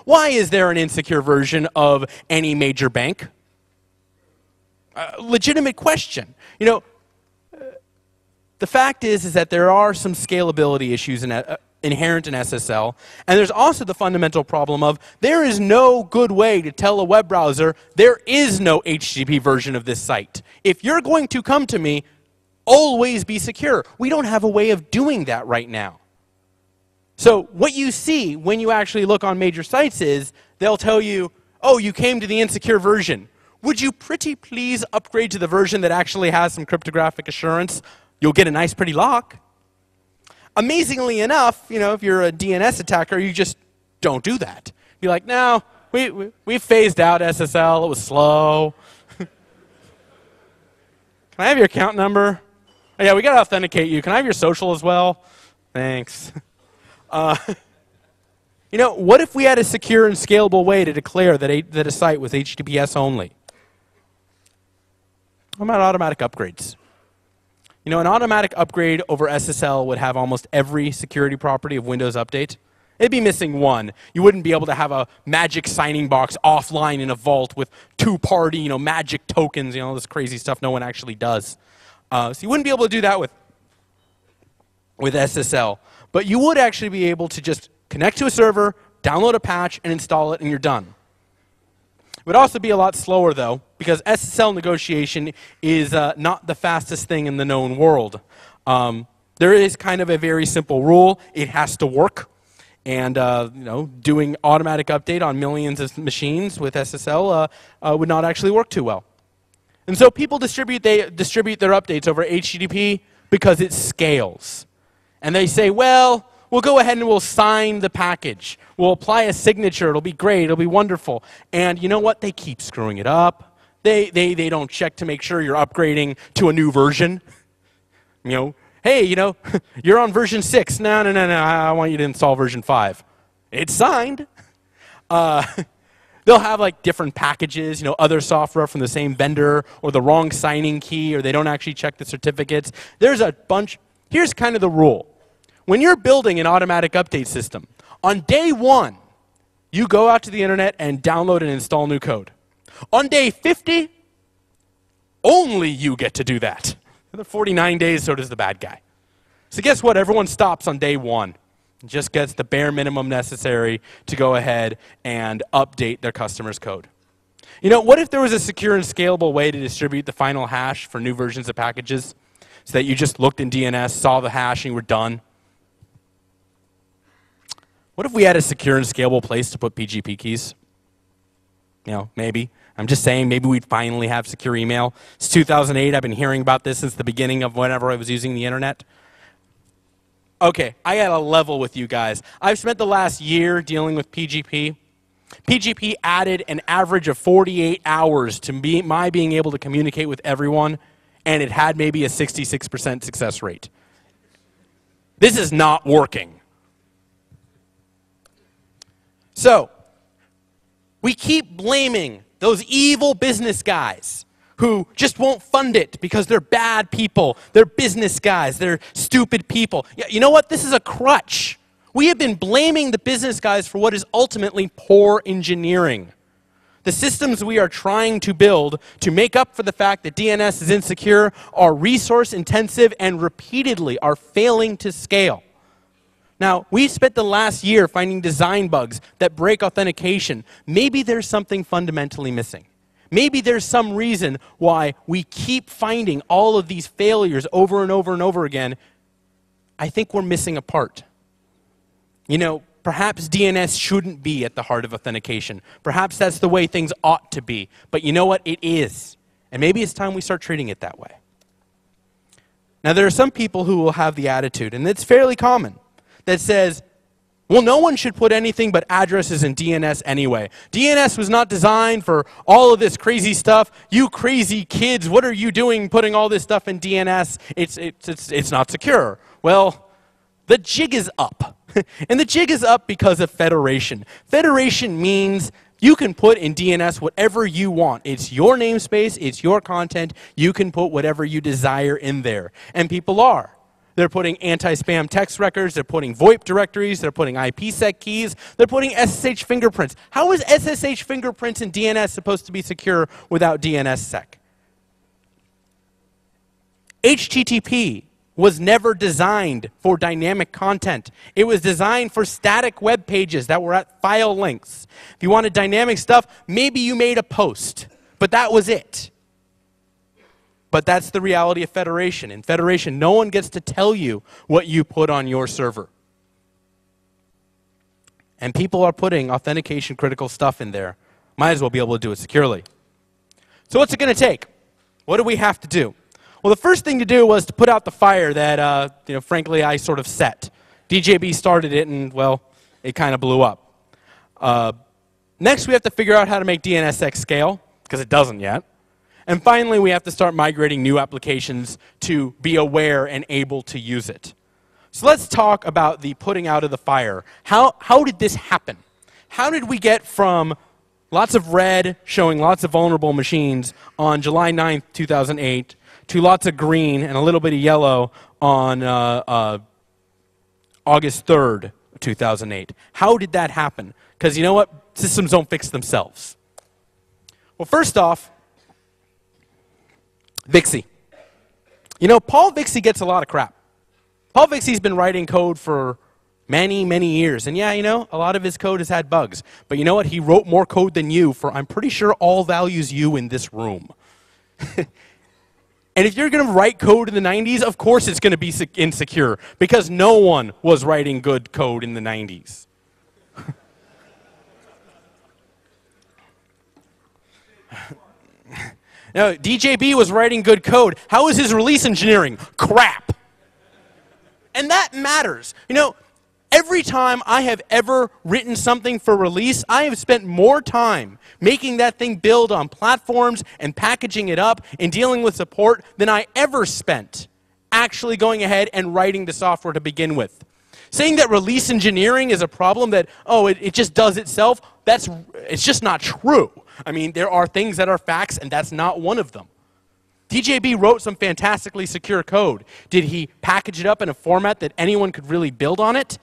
Why is there an insecure version of any major bank? Legitimate question. You know, the fact is that there are some scalability issues inherent in SSL, and there's also the fundamental problem of there is no good way to tell a web browser there is no HTTP version of this site. If you're going to come to me, always be secure. We don't have a way of doing that right now. So what you see when you actually look on major sites is they'll tell you, oh, you came to the insecure version. Would you pretty please upgrade to the version that actually has some cryptographic assurance? You'll get a nice pretty lock. Amazingly enough, you know, if you're a DNS attacker, you just don't do that. You're like, no, we phased out SSL. It was slow. Can I have your account number? Oh, yeah, we got to authenticate you. Can I have your social as well? Thanks. You know, what if we had a secure and scalable way to declare that a site was HTTPS only? What about automatic upgrades? You know, an automatic upgrade over SSL would have almost every security property of Windows Update. It'd be missing one. You wouldn't be able to have a magic signing box offline in a vault with two-party, you know, magic tokens, you know, this crazy stuff no one actually does. So you wouldn't be able to do that with SSL. But you would actually be able to just connect to a server, download a patch, and install it, and you're done. It would also be a lot slower, though, because SSL negotiation is not the fastest thing in the known world. There is kind of a very simple rule. It has to work. And you know, doing automatic update on millions of machines with SSL would not actually work too well. And so people distribute their updates over HTTP because it scales. And they say, well, we'll go ahead and we'll sign the package. We'll apply a signature. It'll be great. It'll be wonderful. And you know what? They keep screwing it up. They don't check to make sure you're upgrading to a new version. You know, hey, you know, you're on version 6. No, I want you to install version 5. It's signed. They'll have like different packages, you know, other software from the same vendor, or the wrong signing key, or they don't actually check the certificates. There's a bunch. Here's kind of the rule. When you're building an automatic update system, on day 1, you go out to the internet and download and install new code. On day 50, only you get to do that. The 49 days, so does the bad guy. So guess what? Everyone stops on day 1. And just gets the bare minimum necessary to go ahead and update their customer's code. You know, what if there was a secure and scalable way to distribute the final hash for new versions of packages so that you just looked in DNS, saw the hash, and you were done? What if we had a secure and scalable place to put PGP keys? You know, maybe. I'm just saying, maybe we'd finally have secure email. It's 2008. I've been hearing about this since the beginning of whenever I was using the internet. Okay, I got to level with you guys. I've spent the last year dealing with PGP. PGP added an average of 48 hours to my being able to communicate with everyone, and it had maybe a 66% success rate. This is not working. So, we keep blaming those evil business guys who just won't fund it because they're bad people, they're business guys, they're stupid people. You know what? This is a crutch. We have been blaming the business guys for what is ultimately poor engineering. The systems we are trying to build to make up for the fact that DNS is insecure are resource intensive and repeatedly are failing to scale. Now, we've spent the last year finding design bugs that break authentication. Maybe there's something fundamentally missing. Maybe there's some reason why we keep finding all of these failures over and over and over again. I think we're missing a part. You know, perhaps DNS shouldn't be at the heart of authentication. Perhaps that's the way things ought to be. But you know what? It is. And maybe it's time we start treating it that way. Now, there are some people who will have the attitude, and it's fairly common, that says, well, no one should put anything but addresses in DNS anyway. DNS was not designed for all of this crazy stuff. You crazy kids, what are you doing putting all this stuff in DNS? It's not secure. Well, the jig is up. And the jig is up because of federation. Federation means you can put in DNS whatever you want. It's your namespace, it's your content. You can put whatever you desire in there. And people are. They're putting anti-spam text records. They're putting VoIP directories. They're putting IPsec keys. They're putting SSH fingerprints. How is SSH fingerprints and DNS supposed to be secure without DNSSEC? HTTP was never designed for dynamic content. It was designed for static web pages that were at file links. If you wanted dynamic stuff, maybe you made a post, but that was it. But that's the reality of Federation. In Federation, no one gets to tell you what you put on your server. And people are putting authentication critical stuff in there. Might as well be able to do it securely. So what's it going to take? What do we have to do? Well, the first thing to do was to put out the fire that, frankly, I sort of set. DJB started it, and, well, it kind of blew up. Next, we have to figure out how to make DNSSEC scale, because it doesn't yet. And finally, we have to start migrating new applications to be aware and able to use it. So let's talk about the putting out of the fire. How did this happen? How did we get from lots of red showing lots of vulnerable machines on July 9th, 2008, to lots of green and a little bit of yellow on August 3rd, 2008. How did that happen? Because you know what? Systems don't fix themselves. Well, first off, Vixie. You know, Paul Vixie gets a lot of crap. Paul Vixie's been writing code for many, many years. And yeah, you know, a lot of his code has had bugs. But you know what? He wrote more code than you for, I'm pretty sure, all values you in this room. And if you're going to write code in the 90s, of course it's going to be insecure, because no one was writing good code in the 90s. No, DJB was writing good code. How is his release engineering? Crap. And that matters. You know, every time I have ever written something for release, I have spent more time making that thing build on platforms and packaging it up and dealing with support than I ever spent actually going ahead and writing the software to begin with. Saying that release engineering is a problem that, oh, it just does itself, it's just not true. I mean, there are things that are facts, and that's not one of them. DJB wrote some fantastically secure code. Did he package it up in a format that anyone could really build on it?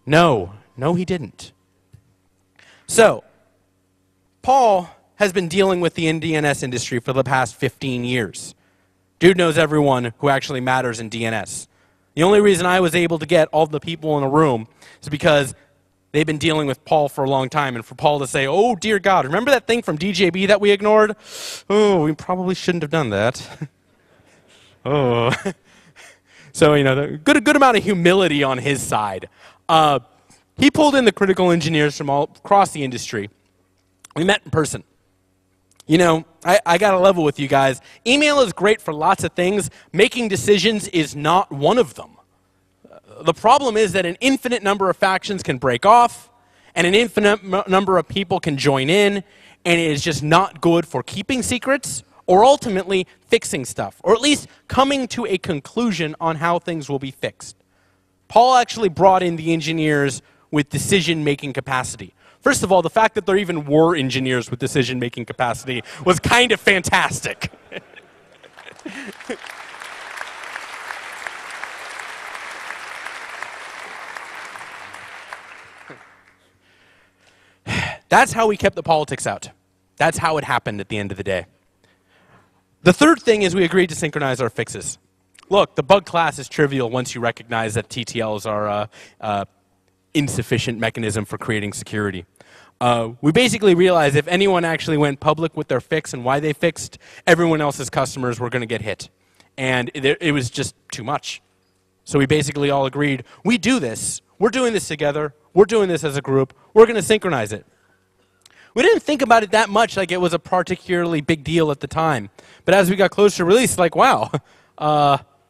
No. No, he didn't. So, Paul has been dealing with the DNS industry for the past 15 years. Dude knows everyone who actually matters in DNS. The only reason I was able to get all the people in a room is because they've been dealing with Paul for a long time, and for Paul to say, oh, dear God, remember that thing from DJB that we ignored? Oh, we probably shouldn't have done that. Oh. So, you know, good amount of humility on his side. He pulled in the critical engineers from all across the industry. We met in person. You know, I got to level with you guys. Email is great for lots of things. Making decisions is not one of them. The problem is that an infinite number of factions can break off, and an infinite number of people can join in, and it is just not good for keeping secrets or ultimately fixing stuff, or at least coming to a conclusion on how things will be fixed. Paul actually brought in the engineers with decision-making capacity. First of all, the fact that there even were engineers with decision-making capacity was kind of fantastic. That's how we kept the politics out. That's how it happened at the end of the day. The third thing is we agreed to synchronize our fixes. Look, the bug class is trivial once you recognize that TTLs are insufficient mechanism for creating security. We basically realized if anyone actually went public with their fix and why they fixed, everyone else's customers were going to get hit. And it was just too much. So we basically all agreed, we do this. We're doing this together. We're doing this as a group. We're going to synchronize it. We didn't think about it that much like it was a particularly big deal at the time. But as we got closer to release, like, wow,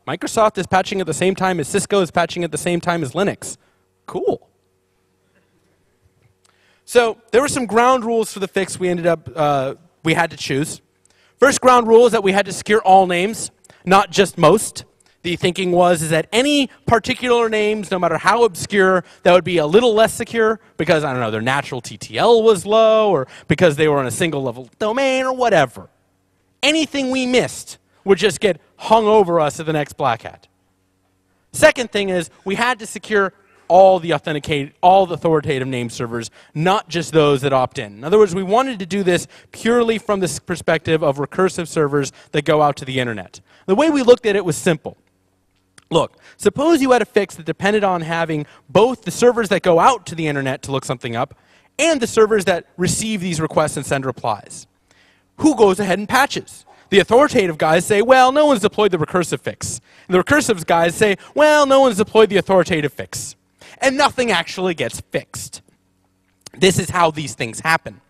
Microsoft is patching at the same time as Cisco is patching at the same time as Linux. Cool. So there were some ground rules for the fix we ended up, we had to choose. First ground rule is that we had to secure all names, not just most. The thinking was that any particular names, no matter how obscure, that would be a little less secure because, I don't know, their natural TTL was low or because they were on a single level domain or whatever. Anything we missed would just get hung over us at the next Black Hat. Second thing is we had to secure all the authoritative name servers, not just those that opt in. In other words, we wanted to do this purely from the perspective of recursive servers that go out to the internet. The way we looked at it was simple. Look, suppose you had a fix that depended on having both the servers that go out to the internet to look something up and the servers that receive these requests and send replies. Who goes ahead and patches? The authoritative guys say, well, no one's deployed the recursive fix. And the recursive guys say, well, no one's deployed the authoritative fix. And nothing actually gets fixed. This is how these things happen.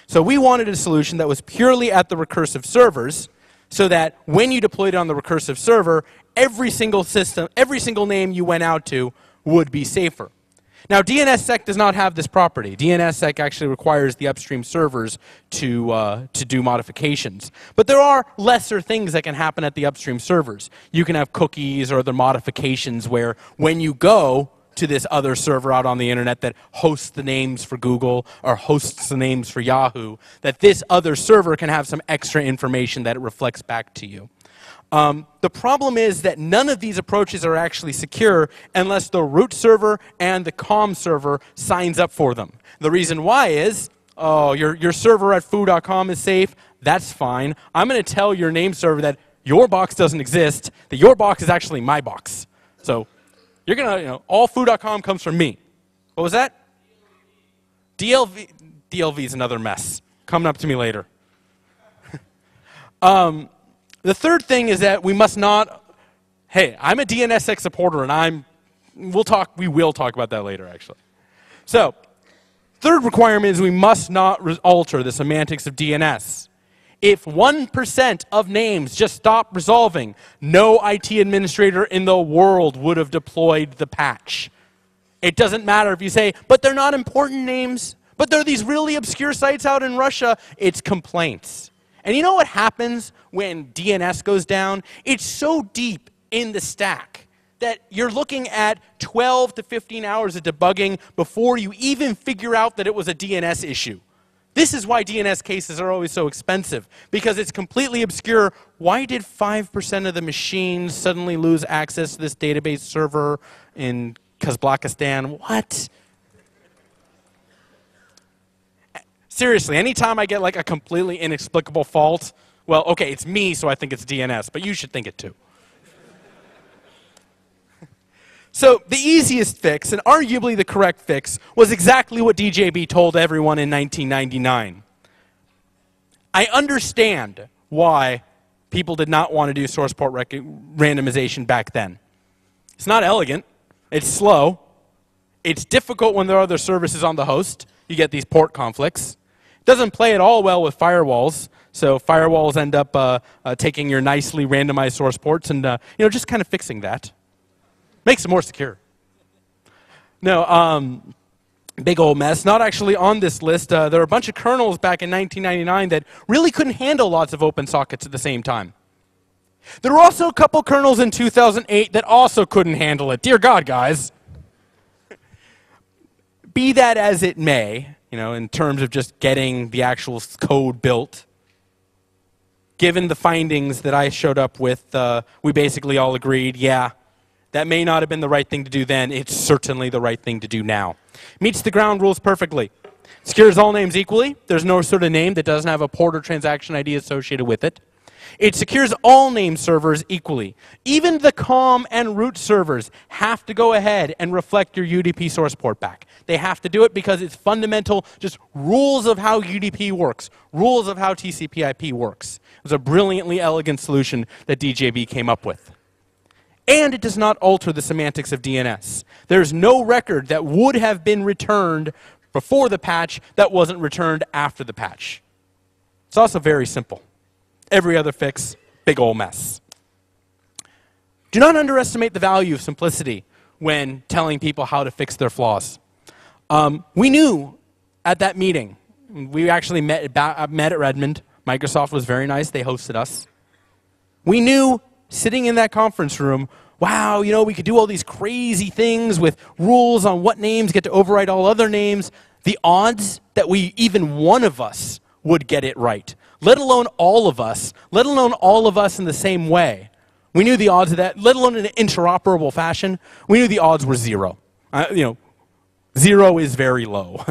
So we wanted a solution that was purely at the recursive servers so that when you deployed it on the recursive server, every single system, every single name you went out to would be safer. Now, DNSSEC does not have this property. DNSSEC actually requires the upstream servers to do modifications. But there are lesser things that can happen at the upstream servers. You can have cookies or other modifications where when you go to this other server out on the internet that hosts the names for Google or hosts the names for Yahoo, that this other server can have some extra information that it reflects back to you. The problem is that none of these approaches are actually secure unless the root server and the COM server signs up for them. The reason why is, oh, your server at foo.com is safe. That's fine. I'm going to tell your name server that your box doesn't exist, that your box is actually my box. So you're going to, all foo.com comes from me. What was that? DLV. DLV is another mess. Coming up to me later. The third thing is that we must not, hey, I'm a DNSSEC supporter and we will talk about that later actually. So, third requirement is we must not alter the semantics of DNS. If 1% of names just stop resolving, no IT administrator in the world would have deployed the patch. It doesn't matter if you say, but they're not important names, but they're these really obscure sites out in Russia, it's complaints. And you know what happens when DNS goes down? It's so deep in the stack that you're looking at 12 to 15 hours of debugging before you even figure out that it was a DNS issue. This is why DNS cases are always so expensive, because it's completely obscure. Why did 5% of the machines suddenly lose access to this database server in Kazakhstan? What? Seriously, anytime I get like a completely inexplicable fault, well, okay, it's me, so I think it's DNS, but you should think it too. So the easiest fix, and arguably the correct fix, was exactly what DJB told everyone in 1999. I understand why people did not want to do source port randomization back then. It's not elegant. It's slow. It's difficult when there are other services on the host. You get these port conflicts. Doesn't play at all well with firewalls, so firewalls end up taking your nicely randomized source ports and just kind of fixing that. Makes it more secure. No, big old mess. Not actually on this list. There were a bunch of kernels back in 1999 that really couldn't handle lots of open sockets at the same time. There were also a couple kernels in 2008 that also couldn't handle it. Dear God, guys. Be that as it may, in terms of just getting the actual code built, given the findings that I showed up with, we basically all agreed, yeah, that may not have been the right thing to do then. It's certainly the right thing to do now. Meets the ground rules perfectly. Secures all names equally. There's no sort of name that doesn't have a port or transaction ID associated with it. It secures all name servers equally. Even the COM and root servers have to go ahead and reflect your UDP source port back. They have to do it because it's fundamental, just rules of how UDP works, rules of how TCP/IP works. It was a brilliantly elegant solution that DJB came up with. And it does not alter the semantics of DNS. There's no record that would have been returned before the patch that wasn't returned after the patch. It's also very simple. Every other fix, big ol' mess. Do not underestimate the value of simplicity when telling people how to fix their flaws. We knew at that meeting, we actually met at Redmond. Microsoft was very nice. They hosted us. We knew sitting in that conference room, wow, we could do all these crazy things with rules on what names get to override all other names. The odds that even one of us would get it right, let alone all of us in the same way, We knew the odds of that, let alone in an interoperable fashion, we knew the odds were zero. 0 is very low.